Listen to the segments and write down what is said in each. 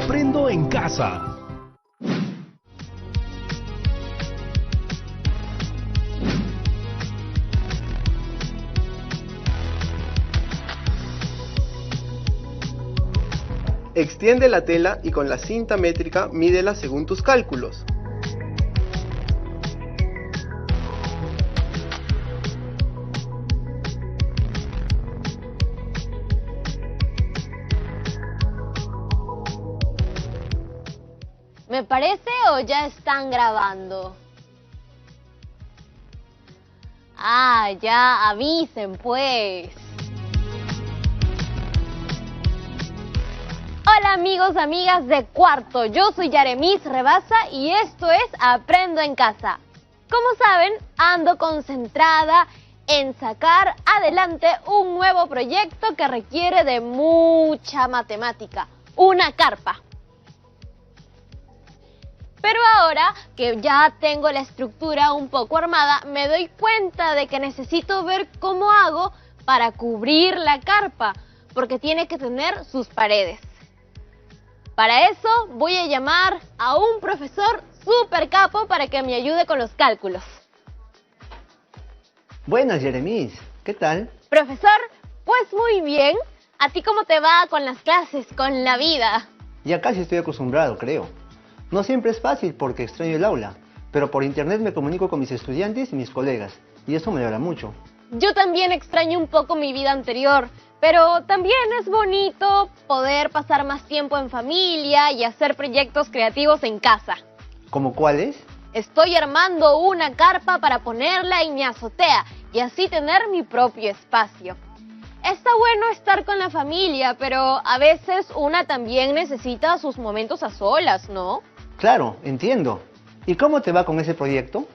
Aprendo en casa. Extiende la tela y con la cinta métrica mídela según tus cálculos. ¿Me parece o ya están grabando? Ah, ya, avisen pues. Hola amigos, amigas de cuarto, yo soy Yaremis Rebasa y esto es Aprendo en Casa. Como saben, ando concentrada en sacar adelante un nuevo proyecto que requiere de mucha matemática, una carpa. Pero ahora que ya tengo la estructura un poco armada, me doy cuenta de que necesito ver cómo hago para cubrir la carpa, porque tiene que tener sus paredes. Para eso voy a llamar a un profesor súper capo para que me ayude con los cálculos. Buenas, Yaremis. ¿Qué tal? Profesor, pues muy bien. ¿A ti cómo te va con las clases, con la vida? Ya casi estoy acostumbrado, creo. No siempre es fácil porque extraño el aula, pero por internet me comunico con mis estudiantes y mis colegas, y eso me alegra mucho. Yo también extraño un poco mi vida anterior, pero también es bonito poder pasar más tiempo en familia y hacer proyectos creativos en casa. ¿Cómo cuáles? Estoy armando una carpa para ponerla en mi azotea y así tener mi propio espacio. Está bueno estar con la familia, pero a veces una también necesita sus momentos a solas, ¿no? Claro, entiendo. ¿Y cómo te va con ese proyecto?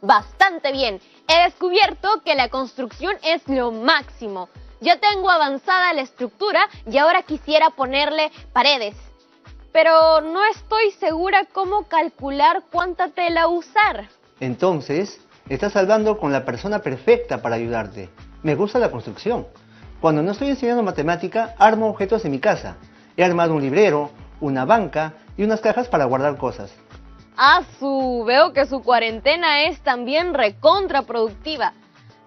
Bastante bien. He descubierto que la construcción es lo máximo. Ya tengo avanzada la estructura y ahora quisiera ponerle paredes. Pero no estoy segura cómo calcular cuánta tela usar. Entonces, estás hablando con la persona perfecta para ayudarte. Me gusta la construcción. Cuando no estoy enseñando matemática, armo objetos en mi casa. He armado un librero, una banca y unas cajas para guardar cosas. Veo que su cuarentena es también recontraproductiva.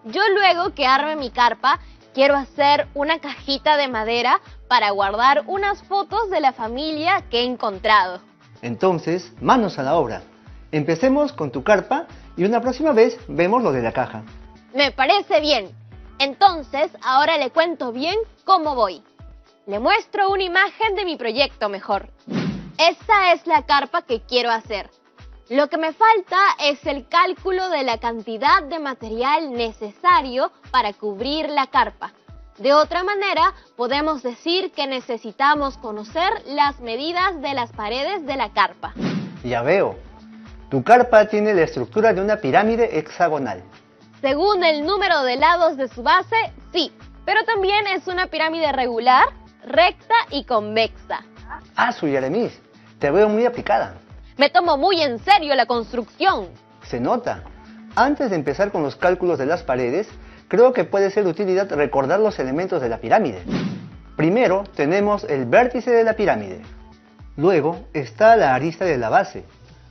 Yo luego que arme mi carpa, quiero hacer una cajita de madera para guardar unas fotos de la familia que he encontrado. Entonces, manos a la obra. Empecemos con tu carpa y una próxima vez vemos lo de la caja. Me parece bien. Entonces, ahora le cuento bien cómo voy. Le muestro una imagen de mi proyecto mejor. Esta es la carpa que quiero hacer. Lo que me falta es el cálculo de la cantidad de material necesario para cubrir la carpa. De otra manera, podemos decir que necesitamos conocer las medidas de las paredes de la carpa. Ya veo. Tu carpa tiene la estructura de una pirámide hexagonal. Según el número de lados de su base, sí, pero también es una pirámide regular, recta y convexa. Yaremis, te veo muy aplicada. Me tomo muy en serio la construcción. Se nota. Antes de empezar con los cálculos de las paredes, creo que puede ser de utilidad recordar los elementos de la pirámide. Primero tenemos el vértice de la pirámide. Luego está la arista de la base.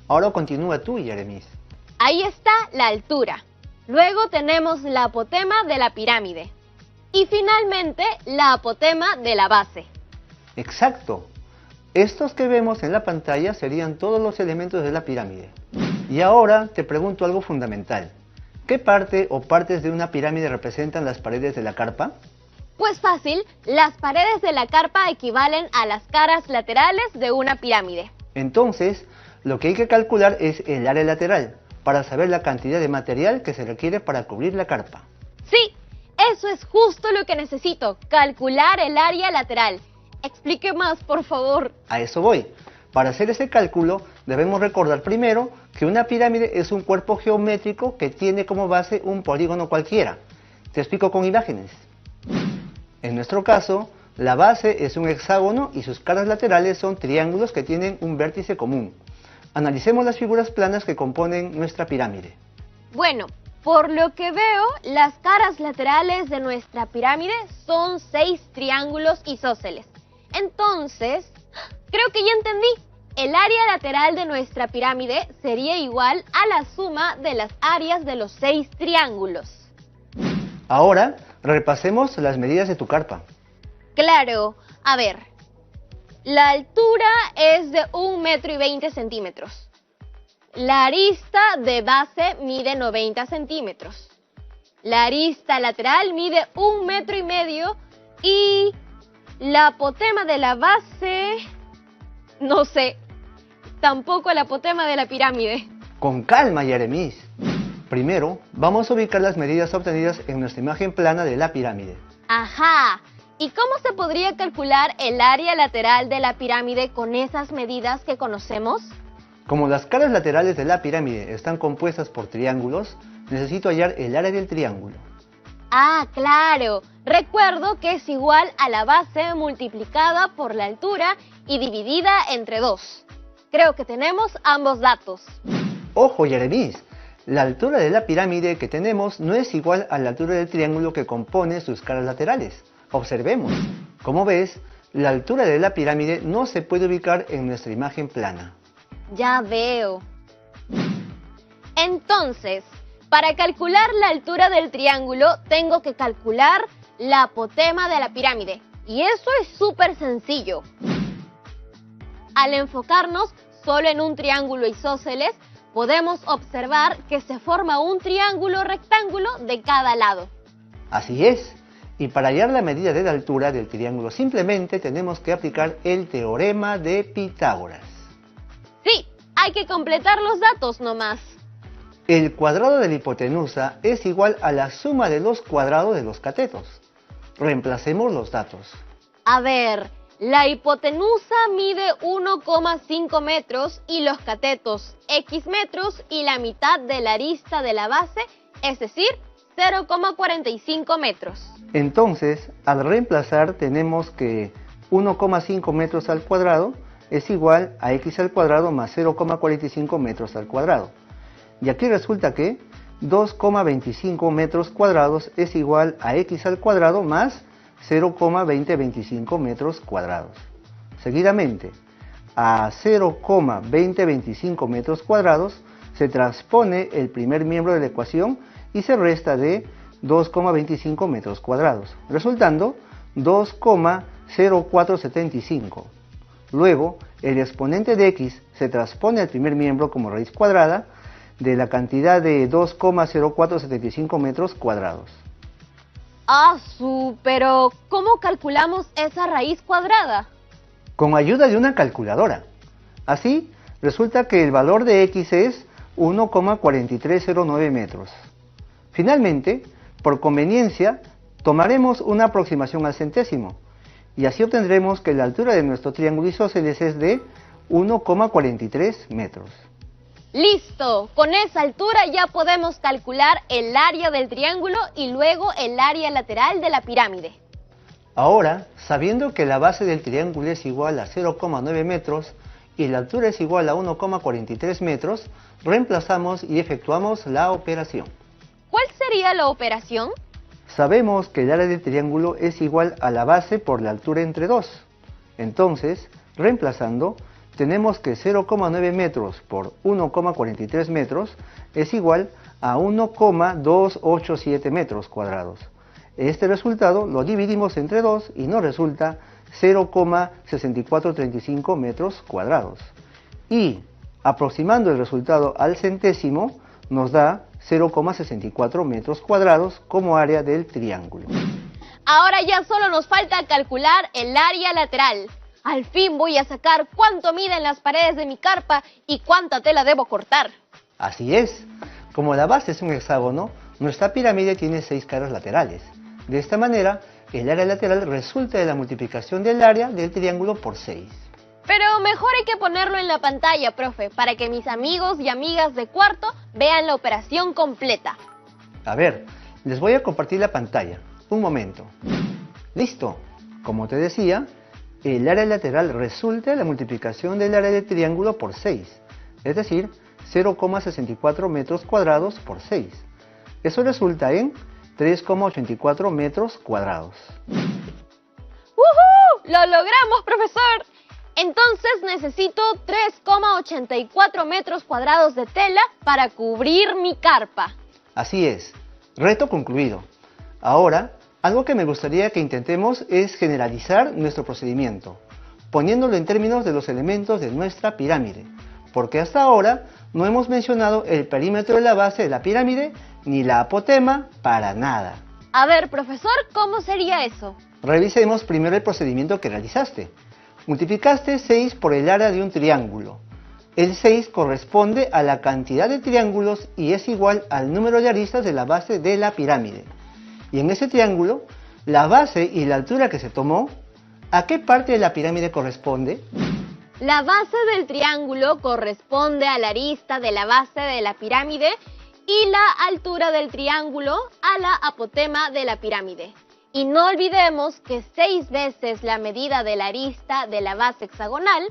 Ahora continúa tú, Yaremis. Ahí está la altura. Luego tenemos la apotema de la pirámide. Y finalmente la apotema de la base. Exacto. Estos que vemos en la pantalla serían todos los elementos de la pirámide. Y ahora te pregunto algo fundamental. ¿Qué parte o partes de una pirámide representan las paredes de la carpa? Pues fácil, las paredes de la carpa equivalen a las caras laterales de una pirámide. Entonces, lo que hay que calcular es el área lateral, para saber la cantidad de material que se requiere para cubrir la carpa. Sí, eso es justo lo que necesito, calcular el área lateral. Explique más, por favor. A eso voy. Para hacer ese cálculo, debemos recordar primero que una pirámide es un cuerpo geométrico que tiene como base un polígono cualquiera. Te explico con imágenes. En nuestro caso, la base es un hexágono y sus caras laterales son triángulos que tienen un vértice común. Analicemos las figuras planas que componen nuestra pirámide. Bueno, por lo que veo, las caras laterales de nuestra pirámide son 6 triángulos isósceles. Entonces, Creo que ya entendí. El área lateral de nuestra pirámide sería igual a la suma de las áreas de los 6 triángulos. Ahora, repasemos las medidas de tu carpa. Claro, a ver. La altura es de 1,20 m. La arista de base mide 90 centímetros. La arista lateral mide 1,5 m y la apotema de la base... no sé, tampoco la apotema de la pirámide. Con calma, Yeremis. Primero, vamos a ubicar las medidas obtenidas en nuestra imagen plana de la pirámide. Ajá. ¿Y cómo se podría calcular el área lateral de la pirámide con esas medidas que conocemos? Como las caras laterales de la pirámide están compuestas por triángulos, necesito hallar el área del triángulo. Ah, claro. Recuerdo que es igual a la base multiplicada por la altura y dividida entre 2. Creo que tenemos ambos datos. ¡Ojo, Yeremis! La altura de la pirámide que tenemos no es igual a la altura del triángulo que compone sus caras laterales. Observemos. Como ves, la altura de la pirámide no se puede ubicar en nuestra imagen plana. Ya veo. Entonces, para calcular la altura del triángulo, tengo que calcular la apotema de la pirámide. Y eso es súper sencillo. Al enfocarnos solo en un triángulo isósceles, podemos observar que se forma un triángulo rectángulo de cada lado. Así es. Y para hallar la medida de la altura del triángulo simplemente tenemos que aplicar el teorema de Pitágoras. Sí, hay que completar los datos nomás. El cuadrado de la hipotenusa es igual a la suma de los cuadrados de los catetos. Reemplacemos los datos. A ver, la hipotenusa mide 1,5 metros y los catetos X metros y la mitad de la arista de la base, es decir, 0,45 metros. Entonces, al reemplazar tenemos que 1,5 metros al cuadrado es igual a x al cuadrado más 0,45 metros al cuadrado. Y aquí resulta que 2,25 metros cuadrados es igual a x al cuadrado más 0,2025 metros cuadrados. Seguidamente, a 0,2025 metros cuadrados se transpone el primer miembro de la ecuación y se resta de 2,25 metros cuadrados, resultando 2,0475. Luego, el exponente de x se transpone al primer miembro como raíz cuadrada de la cantidad de 2,0475 metros cuadrados. Pero ¿cómo calculamos esa raíz cuadrada? Con ayuda de una calculadora. Así, resulta que el valor de x es 1,4309 metros. Finalmente, por conveniencia, tomaremos una aproximación al centésimo y así obtendremos que la altura de nuestro triángulo isósceles es de 1,43 metros. ¡Listo! Con esa altura ya podemos calcular el área del triángulo y luego el área lateral de la pirámide. Ahora, sabiendo que la base del triángulo es igual a 0,9 metros y la altura es igual a 1,43 metros, reemplazamos y efectuamos la operación. ¿Cuál sería la operación? Sabemos que el área del triángulo es igual a la base por la altura entre 2. Entonces, reemplazando, tenemos que 0,9 metros por 1,43 metros es igual a 1,287 metros cuadrados. Este resultado lo dividimos entre 2 y nos resulta 0,6435 metros cuadrados. Y aproximando el resultado al centésimo nos da 0,64 metros cuadrados como área del triángulo. Ahora ya solo nos falta calcular el área lateral. Al fin voy a sacar cuánto miden las paredes de mi carpa y cuánta tela debo cortar. Así es. Como la base es un hexágono, nuestra pirámide tiene 6 caras laterales. De esta manera, el área lateral resulta de la multiplicación del área del triángulo por 6. Pero mejor hay que ponerlo en la pantalla, profe, para que mis amigos y amigas de cuarto vean la operación completa. A ver, les voy a compartir la pantalla. Un momento. Listo. Como te decía, el área lateral resulta de la multiplicación del área del triángulo por 6, es decir, 0,64 metros cuadrados por 6. Eso resulta en 3,84 metros cuadrados. ¡Woohoo! ¡Lo logramos, profesor! Entonces necesito 3,84 metros cuadrados de tela para cubrir mi carpa. Así es, reto concluido. Ahora, algo que me gustaría que intentemos es generalizar nuestro procedimiento, poniéndolo en términos de los elementos de nuestra pirámide, porque hasta ahora no hemos mencionado el perímetro de la base de la pirámide ni la apotema para nada. A ver, profesor, ¿cómo sería eso? Revisemos primero el procedimiento que realizaste. Multiplicaste 6 por el área de un triángulo. El 6 corresponde a la cantidad de triángulos y es igual al número de aristas de la base de la pirámide. Y en ese triángulo, la base y la altura que se tomó, ¿a qué parte de la pirámide corresponde? La base del triángulo corresponde a la arista de la base de la pirámide y la altura del triángulo a la apotema de la pirámide. Y no olvidemos que 6 veces la medida de la arista de la base hexagonal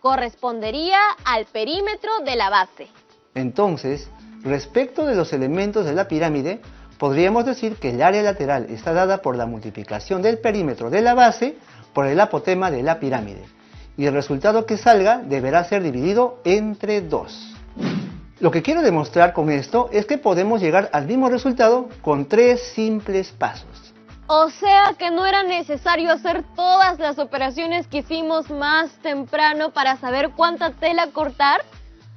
correspondería al perímetro de la base. Entonces, respecto de los elementos de la pirámide, podríamos decir que el área lateral está dada por la multiplicación del perímetro de la base por el apotema de la pirámide. Y el resultado que salga deberá ser dividido entre 2. Lo que quiero demostrar con esto es que podemos llegar al mismo resultado con 3 simples pasos. O sea que no era necesario hacer todas las operaciones que hicimos más temprano para saber cuánta tela cortar.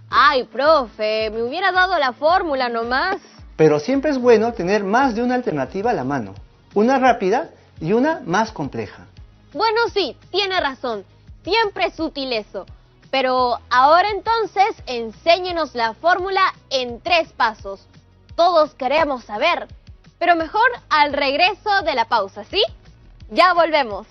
Ay, profe, me hubiera dado la fórmula nomás. Pero siempre es bueno tener más de una alternativa a la mano, una rápida y una más compleja. Bueno, sí, tiene razón, siempre es útil eso. Pero ahora entonces, enséñenos la fórmula en 3 pasos. Todos queremos saber, pero mejor al regreso de la pausa, ¿sí? Ya volvemos.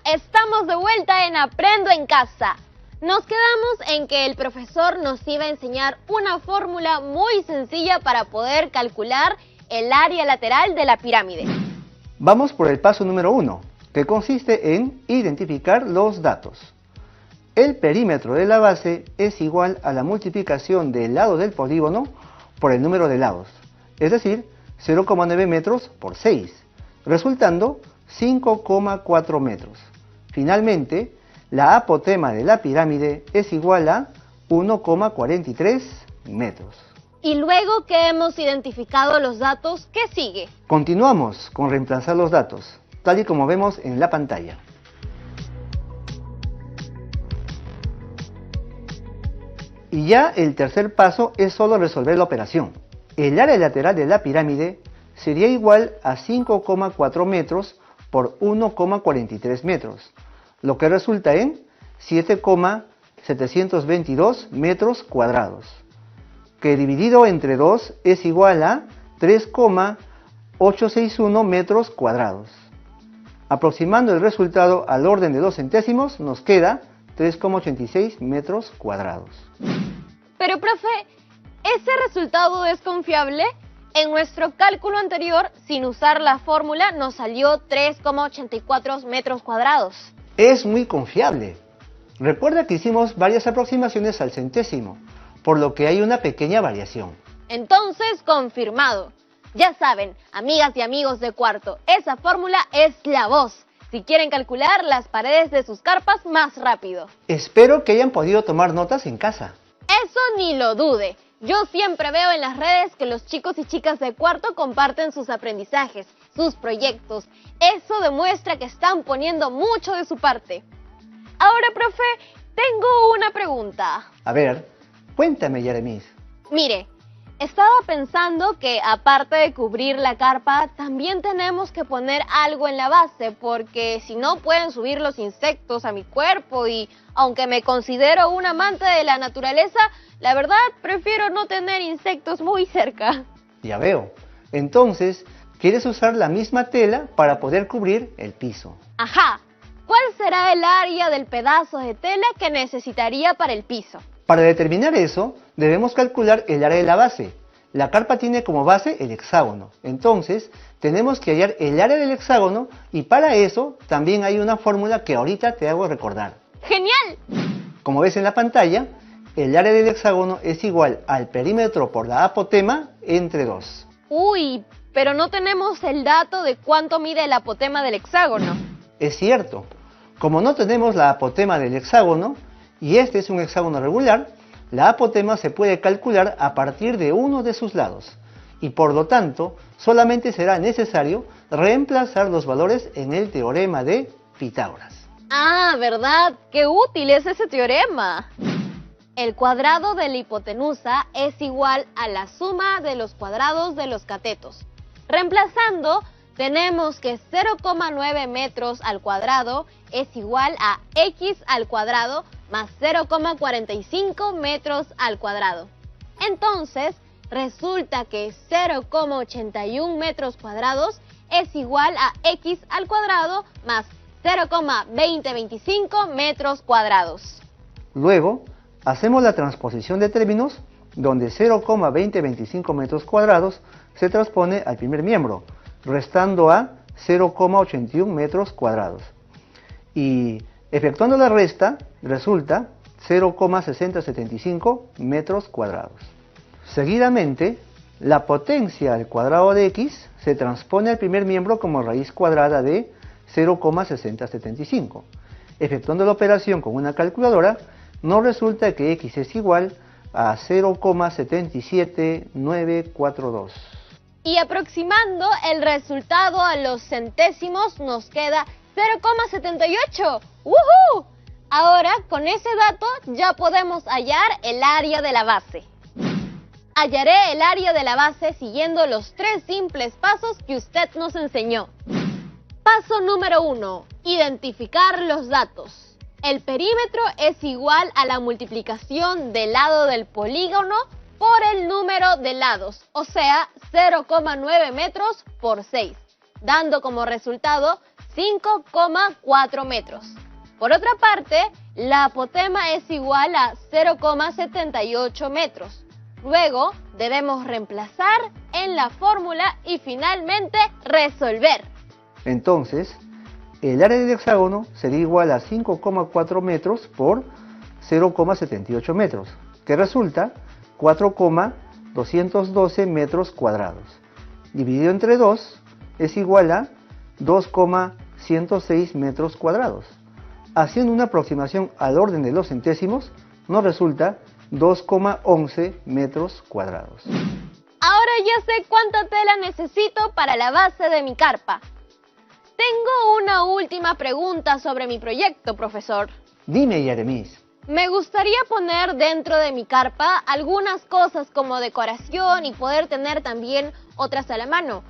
Estamos de vuelta en Aprendo en Casa. Nos quedamos en que el profesor nos iba a enseñar una fórmula muy sencilla para poder calcular el área lateral de la pirámide. Vamos por el paso número 1, que consiste en identificar los datos. El perímetro de la base es igual a la multiplicación del lado del polígono por el número de lados, es decir, 0,9 metros por 6, resultando 5,4 metros. Finalmente, la apotema de la pirámide es igual a 1,43 metros. Y luego que hemos identificado los datos, ¿qué sigue? Continuamos con reemplazar los datos. tal y como vemos en la pantalla. Y ya el tercer paso es solo resolver la operación. El área lateral de la pirámide sería igual a 5,4 metros por 1,43 metros, lo que resulta en 7,722 metros cuadrados, que dividido entre 2 es igual a 3,861 metros cuadrados. Aproximando el resultado al orden de 2 centésimos, nos queda 3,86 metros cuadrados. Pero, profe, ¿ese resultado es confiable? En nuestro cálculo anterior, sin usar la fórmula, nos salió 3,84 metros cuadrados. Es muy confiable. Recuerda que hicimos varias aproximaciones al centésimo, por lo que hay una pequeña variación. Entonces, confirmado. Ya saben, amigas y amigos de cuarto, esa fórmula es la voz si quieren calcular las paredes de sus carpas más rápido. Espero que hayan podido tomar notas en casa. Eso ni lo dude. Yo siempre veo en las redes que los chicos y chicas de cuarto comparten sus aprendizajes, sus proyectos. Eso demuestra que están poniendo mucho de su parte. Ahora, profe, tengo una pregunta. A ver, cuéntame, Yeremis. Mire, estaba pensando que aparte de cubrir la carpa, también tenemos que poner algo en la base, porque si no pueden subir los insectos a mi cuerpo y aunque me considero un amante de la naturaleza, la verdad prefiero no tener insectos muy cerca. Ya veo. Entonces, ¿quieres usar la misma tela para poder cubrir el piso? Ajá. ¿Cuál será el área del pedazo de tela que necesitaría para el piso? Para determinar eso, debemos calcular el área de la base. La carpa tiene como base el hexágono. Entonces, tenemos que hallar el área del hexágono y para eso también hay una fórmula que ahorita te hago recordar. ¡Genial! Como ves en la pantalla, el área del hexágono es igual al perímetro por la apotema entre 2. Uy, pero no tenemos el dato de cuánto mide el apotema del hexágono. Es cierto, como no tenemos la apotema del hexágono, y este es un hexágono regular, la apotema se puede calcular a partir de uno de sus lados, y por lo tanto, solamente será necesario reemplazar los valores en el teorema de Pitágoras. Ah, ¿verdad? ¡Qué útil es ese teorema! El cuadrado de la hipotenusa es igual a la suma de los cuadrados de los catetos. Reemplazando, tenemos que 0,9 metros al cuadrado es igual a x al cuadrado más 0,45 metros al cuadrado. Entonces, resulta que 0,81 metros cuadrados es igual a x al cuadrado más 0,2025 metros cuadrados. Luego, hacemos la transposición de términos, donde 0,2025 metros cuadrados se transpone al primer miembro, restando a 0,81 metros cuadrados. Y efectuando la resta, resulta 0,6075 metros cuadrados. Seguidamente, la potencia al cuadrado de x se transpone al primer miembro como raíz cuadrada de 0,6075. Efectuando la operación con una calculadora, nos resulta que x es igual a 0,77942. Y aproximando el resultado a los centésimos nos queda 0,78. ¡Woohoo! Ahora, con ese dato ya podemos hallar el área de la base. Hallaré el área de la base siguiendo los 3 simples pasos que usted nos enseñó. Paso número 1. Identificar los datos. El perímetro es igual a la multiplicación del lado del polígono por el número de lados, o sea, 0,9 metros por 6, dando como resultado 5,4 metros. Por otra parte, la apotema es igual a 0,78 metros. Luego, debemos reemplazar en la fórmula y finalmente resolver. Entonces, el área del hexágono sería igual a 5,4 metros por 0,78 metros, que resulta 4,212 metros cuadrados. Dividido entre 2 es igual a 2,106 metros cuadrados. Haciendo una aproximación al orden de los centésimos, nos resulta 2,11 metros cuadrados. Ahora ya sé cuánta tela necesito para la base de mi carpa. Tengo una última pregunta sobre mi proyecto, profesor. Dime, Yeremis. Me gustaría poner dentro de mi carpa algunas cosas como decoración y poder tener también otras a la mano.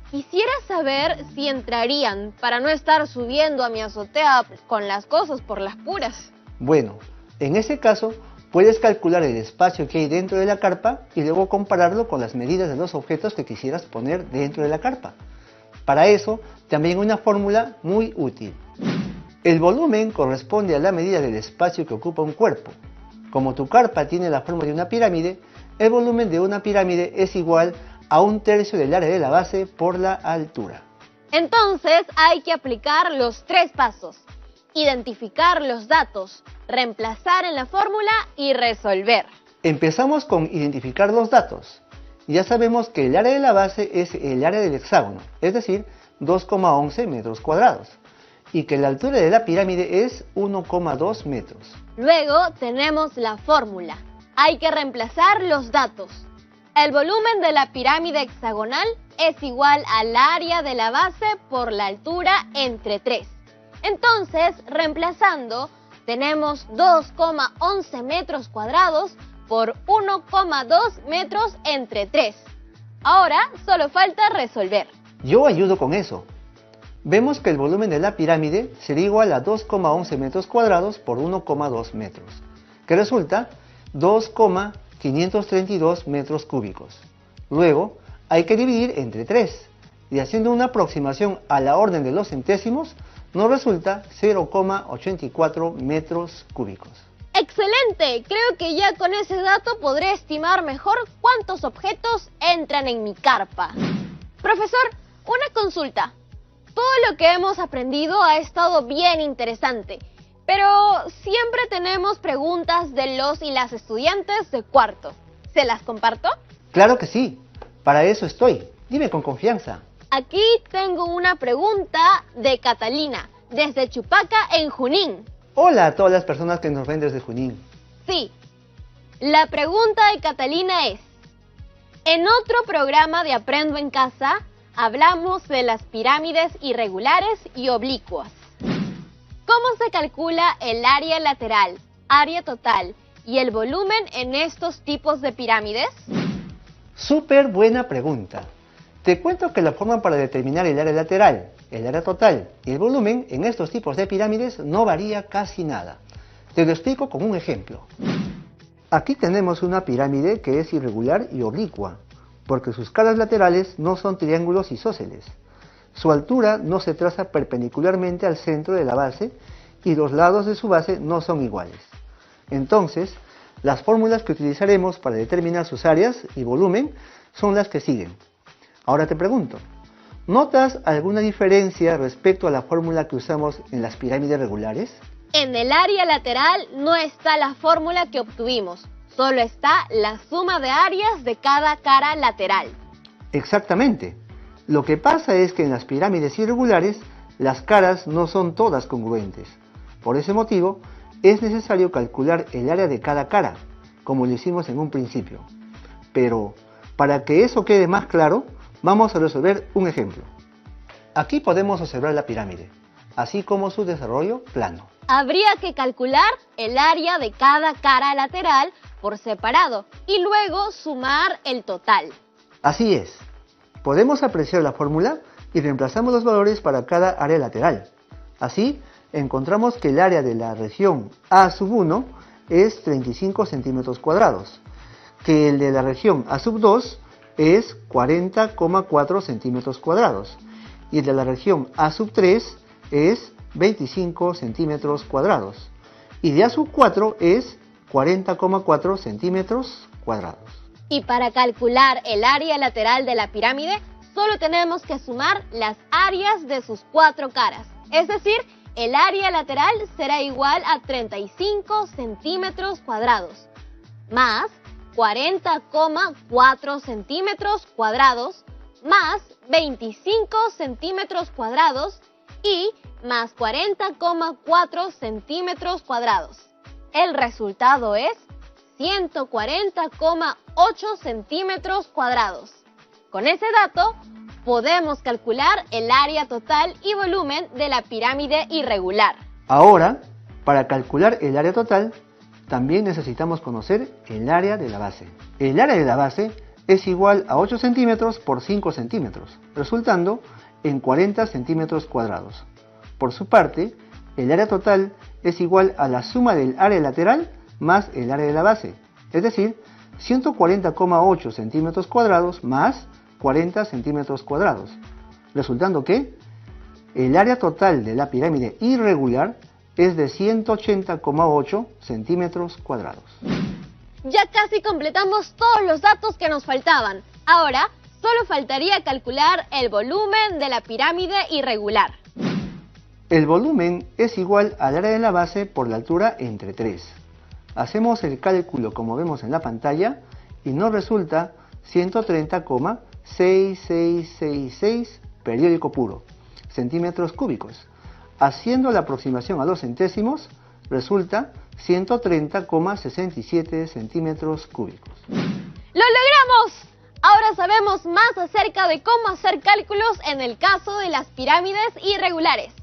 Quisiera saber si entrarían para no estar subiendo a mi azotea con las cosas por las puras. Bueno, en ese caso, puedes calcular el espacio que hay dentro de la carpa y luego compararlo con las medidas de los objetos que quisieras poner dentro de la carpa. Para eso, también una fórmula muy útil. El volumen corresponde a la medida del espacio que ocupa un cuerpo. Como tu carpa tiene la forma de una pirámide, el volumen de una pirámide es igual a 1/3 del área de la base por la altura. Entonces hay que aplicar los 3 pasos. Identificar los datos, reemplazar en la fórmula y resolver. Empezamos con identificar los datos. Ya sabemos que el área de la base es el área del hexágono, es decir, 2,11 metros cuadrados. Y que la altura de la pirámide es 1,2 metros. Luego tenemos la fórmula. Hay que reemplazar los datos. El volumen de la pirámide hexagonal es igual al área de la base por la altura entre 3. Entonces, reemplazando, tenemos 2,11 metros cuadrados por 1,2 metros entre 3. Ahora solo falta resolver. Yo ayudo con eso. Vemos que el volumen de la pirámide sería igual a 2,11 metros cuadrados por 1,2 metros, que resulta 2,532 metros cúbicos. Luego, hay que dividir entre 3, y haciendo una aproximación a la orden de los centésimos, nos resulta 0,84 metros cúbicos. ¡Excelente! Creo que ya con ese dato podré estimar mejor cuántos objetos entran en mi carpa. Profesor, una consulta. Todo lo que hemos aprendido ha estado bien interesante, pero siempre tenemos preguntas de los y las estudiantes de cuarto. ¿Se las comparto? Claro que sí, para eso estoy. Dime con confianza. Aquí tengo una pregunta de Catalina, desde Chupaca, en Junín. Hola a todas las personas que nos ven desde Junín. Sí, la pregunta de Catalina es: en otro programa de Aprendo en Casa, hablamos de las pirámides irregulares y oblicuas. ¿Cómo se calcula el área lateral, área total y el volumen en estos tipos de pirámides? Súper buena pregunta. Te cuento que la forma para determinar el área lateral, el área total y el volumen en estos tipos de pirámides no varía casi nada. Te lo explico con un ejemplo. Aquí tenemos una pirámide que es irregular y oblicua, porque sus caras laterales no son triángulos isósceles. Su altura no se traza perpendicularmente al centro de la base y los lados de su base no son iguales. Entonces, las fórmulas que utilizaremos para determinar sus áreas y volumen son las que siguen. Ahora te pregunto, ¿notas alguna diferencia respecto a la fórmula que usamos en las pirámides regulares? En el área lateral no está la fórmula que obtuvimos. Solo está la suma de áreas de cada cara lateral. Exactamente. Lo que pasa es que en las pirámides irregulares, las caras no son todas congruentes. Por ese motivo, es necesario calcular el área de cada cara, como lo hicimos en un principio. Pero, para que eso quede más claro, vamos a resolver un ejemplo. Aquí podemos observar la pirámide, así como su desarrollo plano. Habría que calcular el área de cada cara lateral por separado y luego sumar el total. Así es. Podemos apreciar la fórmula y reemplazamos los valores para cada área lateral. Así, encontramos que el área de la región A1 es 35 centímetros cuadrados, que el de la región A2 es 40,4 centímetros cuadrados y el de la región A3 es 25 centímetros cuadrados y de A4 es 40,4 centímetros cuadrados. Y para calcular el área lateral de la pirámide, solo tenemos que sumar las áreas de sus 4 caras. Es decir, el área lateral será igual a 35 centímetros cuadrados, más 40,4 centímetros cuadrados, más 25 centímetros cuadrados y más 40,4 centímetros cuadrados. El resultado es 140,8 centímetros cuadrados. Con ese dato, podemos calcular el área total y volumen de la pirámide irregular. Ahora, para calcular el área total, también necesitamos conocer el área de la base. El área de la base es igual a 8 centímetros por 5 centímetros, resultando en 40 centímetros cuadrados. Por su parte, el área total es igual a la suma del área lateral más el área de la base, es decir, 140,8 centímetros cuadrados más 40 centímetros cuadrados, resultando que el área total de la pirámide irregular es de 180,8 centímetros cuadrados. Ya casi completamos todos los datos que nos faltaban. Ahora, solo faltaría calcular el volumen de la pirámide irregular. El volumen es igual al área de la base por la altura entre 3. Hacemos el cálculo como vemos en la pantalla y nos resulta 130,6666 periódico puro, centímetros cúbicos. Haciendo la aproximación a los centésimos, resulta 130,67 centímetros cúbicos. ¡Lo logramos! Ahora sabemos más acerca de cómo hacer cálculos en el caso de las pirámides irregulares.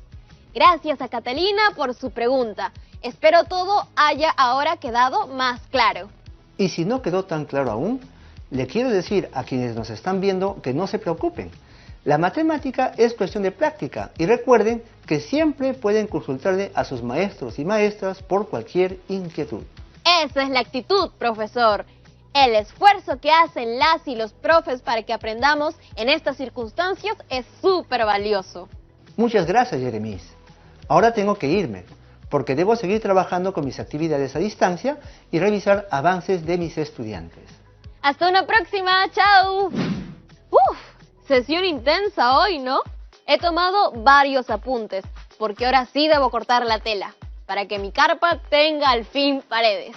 Gracias a Catalina por su pregunta. Espero todo haya ahora quedado más claro. Y si no quedó tan claro aún, le quiero decir a quienes nos están viendo que no se preocupen. La matemática es cuestión de práctica y recuerden que siempre pueden consultarle a sus maestros y maestras por cualquier inquietud. Esa es la actitud, profesor. El esfuerzo que hacen las y los profes para que aprendamos en estas circunstancias es súper valioso. Muchas gracias, Jeremis. Ahora tengo que irme, porque debo seguir trabajando con mis actividades a distancia y revisar avances de mis estudiantes. Hasta una próxima, chao. Sesión intensa hoy, ¿no? He tomado varios apuntes, porque ahora sí debo cortar la tela, para que mi carpa tenga al fin paredes.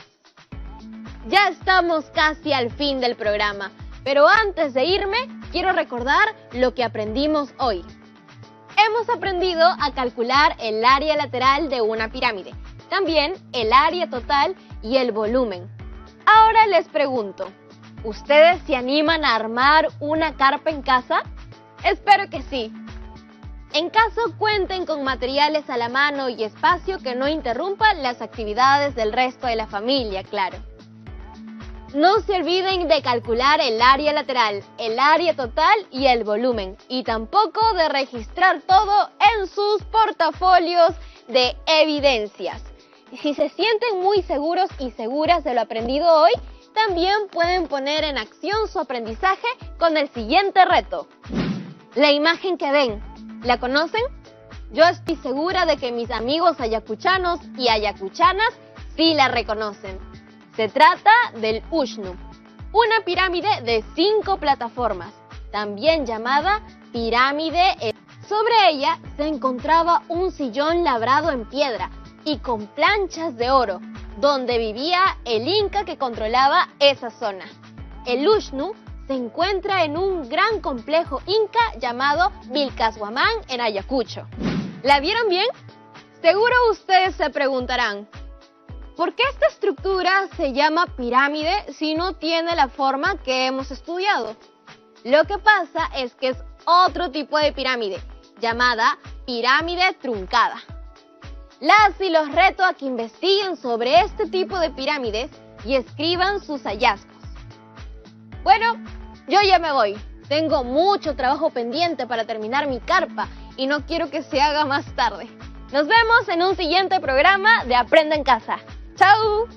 Ya estamos casi al fin del programa, pero antes de irme, quiero recordar lo que aprendimos hoy. Hemos aprendido a calcular el área lateral de una pirámide, también el área total y el volumen. Ahora les pregunto, ¿ustedes se animan a armar una carpa en casa? Espero que sí. En caso cuenten con materiales a la mano y espacio que no interrumpan las actividades del resto de la familia, claro. No se olviden de calcular el área lateral, el área total y el volumen, y tampoco de registrar todo en sus portafolios de evidencias. Si se sienten muy seguros y seguras de lo aprendido hoy, también pueden poner en acción su aprendizaje con el siguiente reto. La imagen que ven, ¿la conocen? Yo estoy segura de que mis amigos ayacuchanos y ayacuchanas sí la reconocen. Se trata del Ushnu, una pirámide de 5 plataformas, también llamada pirámide. Sobre ella se encontraba un sillón labrado en piedra y con planchas de oro, donde vivía el inca que controlaba esa zona. El Ushnu se encuentra en un gran complejo inca llamado Vilcashuamán en Ayacucho. ¿La vieron bien? Seguro ustedes se preguntarán, ¿por qué esta estructura se llama pirámide si no tiene la forma que hemos estudiado? Lo que pasa es que es otro tipo de pirámide, llamada pirámide truncada. Las y los reto a que investiguen sobre este tipo de pirámides y escriban sus hallazgos. Bueno, yo ya me voy. Tengo mucho trabajo pendiente para terminar mi carpa y no quiero que se haga más tarde. Nos vemos en un siguiente programa de Aprende en Casa. ¡Chao!